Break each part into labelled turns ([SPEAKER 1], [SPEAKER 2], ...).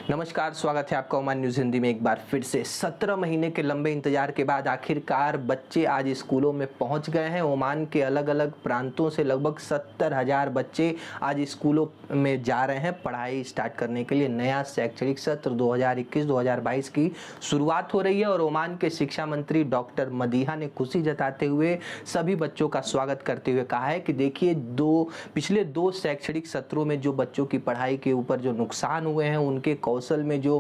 [SPEAKER 1] नमस्कार, स्वागत है आपका ओमान न्यूज़ हिंदी में एक बार फिर से। 17 महीने के लंबे इंतजार के बाद आखिरकार बच्चे आज स्कूलों में पहुंच गए हैं। ओमान के अलग अलग प्रांतों से लगभग 70,000 बच्चे आज स्कूलों में जा रहे हैं पढ़ाई स्टार्ट करने के लिए। नया शैक्षणिक सत्र 2021-2022 की शुरुआत हो रही है और ओमान के शिक्षा मंत्री डॉक्टर मदीहा ने खुशी जताते हुए सभी बच्चों का स्वागत करते हुए कहा है कि देखिए, पिछले 2 शैक्षणिक सत्रों में जो बच्चों की पढ़ाई के ऊपर जो नुकसान हुए हैं, उनके कौशल में जो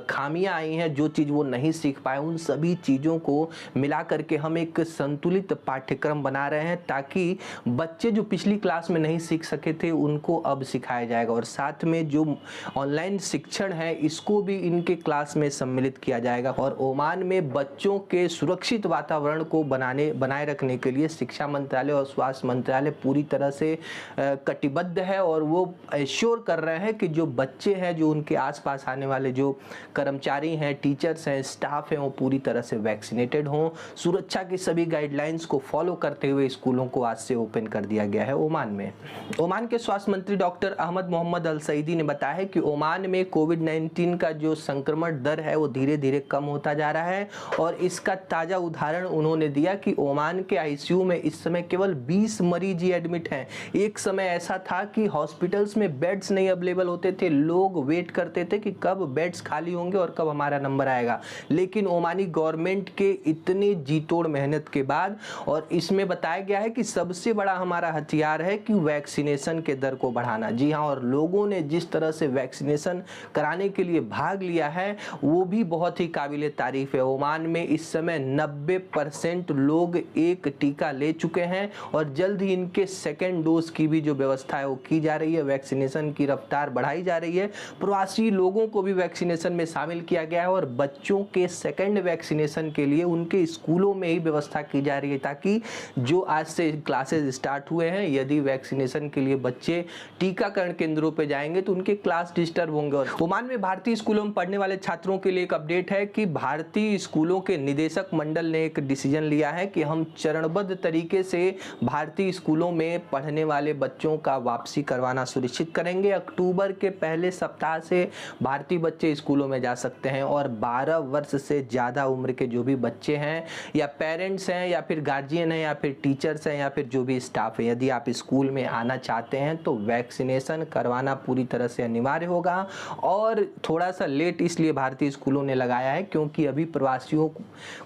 [SPEAKER 1] खामियां आई हैं, जो चीज़ वो नहीं सीख पाए, उन सभी चीज़ों को मिला करके हम एक संतुलित पाठ्यक्रम बना रहे हैं ताकि बच्चे जो पिछली क्लास में नहीं सीख सके थे उनको अब सिखाया जाएगा। और साथ में जो ऑनलाइन शिक्षण है इसको भी इनके क्लास में सम्मिलित किया जाएगा। और ओमान में बच्चों के सुरक्षित वातावरण को बनाए रखने के लिए शिक्षा मंत्रालय और स्वास्थ्य मंत्रालय पूरी तरह से कटिबद्ध है और वो एश्योर कर रहे हैं कि जो बच्चे हैं, जो उनके आसपास आने वाले जो कर्मचारी हैं, टीचर्स हैं, स्टाफ हैं, वो पूरी तरह से वैक्सीनेटेड हों। सुरक्षा की सभी गाइडलाइंस को फॉलो करते हुए स्कूलों को आज से ओपन कर दिया गया है ओमान में। ओमान के स्वास्थ्य मंत्री डॉक्टर अहमद मोहम्मद अल सईदी ने बताया है कि ओमान में कोविड-19 का जो संक्रमण दर है वो धीरे धीरे कम होता जा रहा है और इसका ताज़ा उदाहरण उन्होंने दिया कि ओमान के आईसीयू में इस समय केवल 20 मरीज ही एडमिट हैं। एक समय ऐसा था कि हॉस्पिटल्स में बेड्स नहीं अवेलेबल होते थे, लोग वेट करते थे कि कब बेड्स खाली होंगे और कब हमारा नंबर आएगा। लेकिन ओमानी गवर्नमेंट के इतने जी तोड़ मेहनत के बाद और इसमें बताया गया है कि सबसे बड़ा हमारा हथियार है कि वैक्सीनेशन के दर को बढ़ाना। जी हाँ, और लोगों ने जिस तरह से वैक्सीनेशन कराने के लिए भाग लिया है वो भी बहुत ही काबिले तारीफ है। ओमान में इस समय 90% लोग एक टीका ले चुके हैं और जल्द ही इनके सेकेंड डोज की भी जो व्यवस्था है वो की जा रही है। वैक्सीनेशन की रफ्तार बढ़ाई जा रही है। प्रवासी लोगों को भी वैक्सीनेशन में शामिल किया गया है और बच्चों के सेकेंड वैक्सीनेशन के लिए उनके स्कूलों में ही व्यवस्था की जा रही है ताकि जो आज से क्लासेस स्टार्ट हुए हैं, यदि वैक्सीनेशन के लिए बच्चे टीकाकरण केंद्रों पर जाएंगे तो उनके क्लास डिस्टर्ब होंगे। और ओमान में भारतीय स्कूलों में पढ़ने वाले छात्रों के लिए एक अपडेट है कि भारतीय स्कूलों के निदेशक मंडल ने एक डिसीजन लिया है कि हम चरणबद्ध तरीके से भारतीय स्कूलों में पढ़ने वाले बच्चों का वापसी करवाना सुनिश्चित करेंगे। अक्टूबर के पहले सप्ताह से भारतीय बच्चे स्कूलों में जा सकते हैं और 12 वर्ष से ज़्यादा उम्र के जो भी बच्चे हैं या पेरेंट्स हैं या फिर गार्जियन हैं या फिर टीचर्स हैं या फिर जो भी स्टाफ है, यदि आप स्कूल में आना चाहते हैं तो वैक्सीनेशन करवाना पूरी तरह से अनिवार्य होगा। और थोड़ा सा लेट इसलिए भारतीय स्कूलों ने लगाया है क्योंकि अभी प्रवासियों,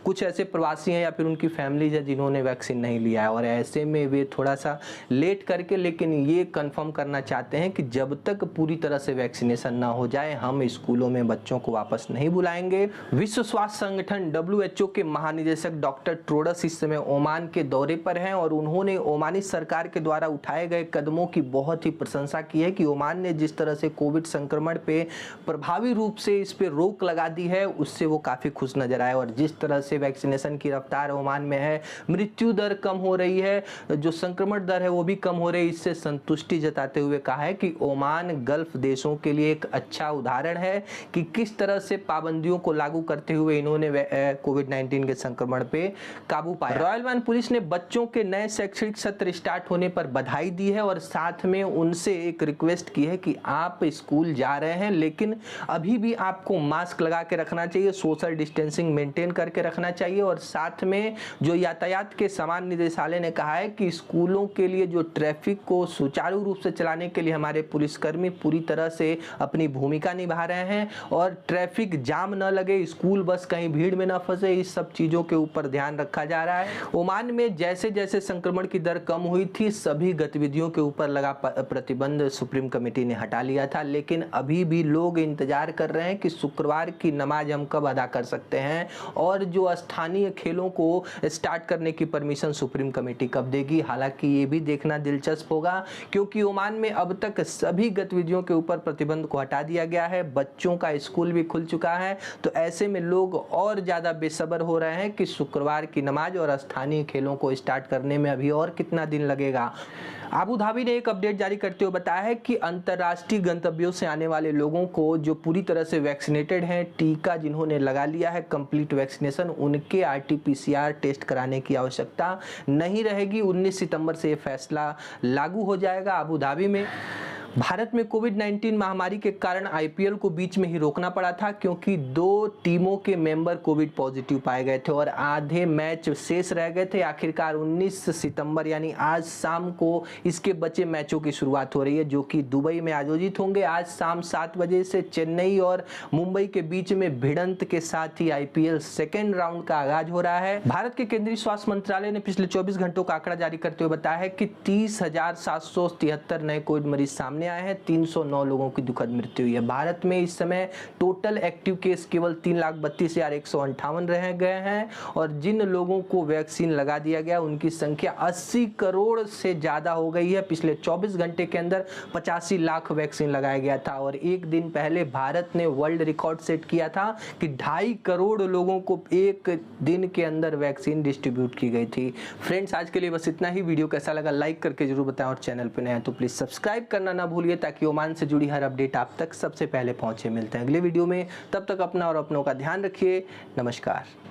[SPEAKER 1] कुछ ऐसे प्रवासी हैं या फिर उनकी फैमिलीज है जिन्होंने वैक्सीन नहीं लिया है और ऐसे में वे थोड़ा सा लेट करके लेकिन ये कंफर्म करना चाहते हैं कि जब तक पूरी तरह से वैक्सीनेशन ना हो जाए हम स्कूलों में बच्चों को वापस नहीं बुलाएंगे। विश्व स्वास्थ्य संगठन WHO के महानिदेशक डॉक्टर ट्रोडस इस समय ओमान के दौरे पर हैं और उन्होंने ओमानी सरकार के द्वारा उठाए गए कदमों की बहुत ही प्रशंसा की है कि ओमान ने जिस तरह से कोविड संक्रमण पे प्रभावी रूप से इस पे रोक लगा दी है उससे वो काफ़ी खुश नजर आए। और जिस तरह से वैक्सीनेशन की रफ्तार ओमान में है, मृत्यु दर कम हो रही है, जो संक्रमण दर है वो भी कम हो रही है, इससे संतुष्टि जताते हुए कहा है कि ओमान गल्फ देशों के लिए एक अच्छा उदाहरण है कि किस तरह से पाबंदियों को लागू करते हुए इन्होंने कोविड-19 के संक्रमण पे काबू पाया। रॉयल ओमान पुलिस ने बच्चों के नए शैक्षणिक सत्र स्टार्ट होने पर बधाई दी है और साथ में उनसे एक रिक्वेस्ट की है कि आप स्कूल जा रहे हैं लेकिन अभी भी आपको मास्क लगा के रखना चाहिए, सोशल डिस्टेंसिंग मेंटेन करके रखना चाहिए। और साथ में जो यातायात के समान निदेशालय ने कहा है कि स्कूलों के लिए जो ट्रैफिक को सुचारू रूप से चलाने के लिए हमारे पुलिसकर्मी पूरी तरह से अपनी भूमिका निभा रहे हैं और ट्रैफिक जाम न लगे, स्कूल बस कहीं भीड़ में न फंसे, इस सब चीज़ों के ऊपर ध्यान रखा जा रहा है। ओमान में जैसे जैसे संक्रमण की दर कम हुई थी सभी गतिविधियों के ऊपर लगा प्रतिबंध सुप्रीम कमेटी ने हटा लिया था, लेकिन अभी भी लोग इंतजार कर रहे हैं कि शुक्रवार की नमाज हम कब अदा कर सकते हैं और जो स्थानीय खेलों को स्टार्ट करने की परमिशन सुप्रीम कमेटी कब देगी। हालांकि ये भी देखना दिलचस्प होगा क्योंकि ओमान में अब तक सभी गतिविधियों के ऊपर प्रतिबंध को हटा दिया गया है, बच्चों का स्कूल भी खुल चुका है, तो ऐसे में लोग और ज़्यादा बेसब्र हो रहे हैं कि शुक्रवार की नमाज और स्थानीय खेलों को स्टार्ट करने में अभी और कितना दिन लगेगा। अबू धाबी ने एक अपडेट जारी करते हुए बताया है कि अंतर्राष्ट्रीय गंतव्यों से आने वाले लोगों को जो पूरी तरह से वैक्सीनेटेड हैं, टीका जिन्होंने लगा लिया है कंप्लीट वैक्सीनेशन, उनके RT-PCR टेस्ट कराने की आवश्यकता नहीं रहेगी। 19 सितंबर से ये फैसला लागू हो जाएगा। अबू धाबी में भारत में कोविड-19 महामारी के कारण आईपीएल को बीच में ही रोकना पड़ा था क्योंकि 2 टीमों के मेंबर कोविड पॉजिटिव पाए गए थे और आधे मैच शेष रह गए थे। आखिरकार 19 सितंबर यानी आज शाम को इसके बचे मैचों की शुरुआत हो रही है जो कि दुबई में आयोजित होंगे। आज शाम 7 बजे से चेन्नई और मुंबई के बीच में भिड़ंत के साथ ही आईपीएल सेकेंड राउंड का आगाज हो रहा है। भारत के केंद्रीय स्वास्थ्य मंत्रालय ने पिछले 24 घंटों का आंकड़ा जारी करते हुए बताया है कि 30,773 नए कोविड मरीज सामने आए हैं। 309 लोगों की दुखद मृत्यु हुई है। भारत में इस समय टोटल एक्टिव केस केवल 3,32,158 रह गए हैं और जिन लोगों को वैक्सीन लगा दिया गया उनकी संख्या 80 करोड़ से ज्यादा हो गई है। पिछले 24 घंटे के अंदर 85 लाख वैक्सीन लगाया गया था और एक दिन पहले भारत ने वर्ल्ड रिकॉर्ड सेट किया था कि 2.5 करोड़ लोगों को एक दिन के अंदर वैक्सीन डिस्ट्रीब्यूट की गई थी। फ्रेंड्स, आज के लिए बस इतना ही। वीडियो कैसा लगा लाइक करके जरूर बताएं और चैनल पर नए हैं तो प्लीज सब्सक्राइब करना ना भूलिए ताकि ओमान से जुड़ी हर अपडेट आप तक सबसे पहले पहुंचे। मिलते हैं अगले वीडियो में, तब तक अपना और अपनों का ध्यान रखिए। नमस्कार।